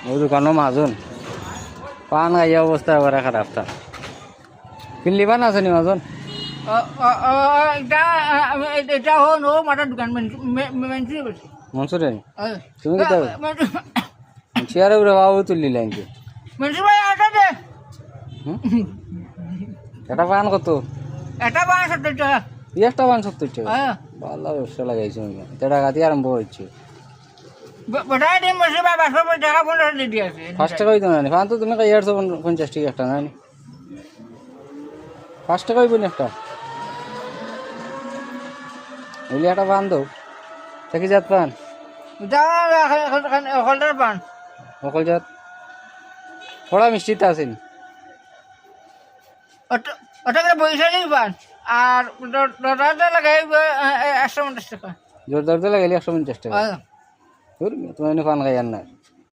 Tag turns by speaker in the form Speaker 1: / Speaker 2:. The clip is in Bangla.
Speaker 1: ওই দোকানও মাজন পান খাইয়া অবস্থা এবারে খারাপ তার কিনলি পান আছে নি মাজন
Speaker 2: এটা হন ও মাটার দোকান মেনছি বলছি
Speaker 1: মনসুরে তুমি কি চেয়ারে উড়ে বাবু তুললি লাইনকে
Speaker 2: মেনছি ভাই আটা দে
Speaker 1: এটা পান কত
Speaker 2: এটা ৭২ টাকা
Speaker 1: একটা পান ৭০ টাকা ভালো ব্যবসা লাগাইছে এটা টাকাতে আরম্ভ হচ্ছে
Speaker 2: বটাই দিম বলছি ভাই ৫০ টাকা ১৫ দিয়ে আছে
Speaker 1: ৫ টাকা হইতো না পান তো তুমি খাইয়াছো ৫০ টাকা একটা না ৫ টাকা হইব না একটা বলি একটা পান দাও থাকি যাত পান
Speaker 2: হলদার পান
Speaker 1: অকল যাত থোড়া মিষ্টিতে আসেনি
Speaker 2: ওটাকে বৈশালী পান আর দরজা লাগাই ১৫০ টাকা
Speaker 1: জোর দরজা লাগাইলে ১৫০ টাকা তোমার পান খাই আর না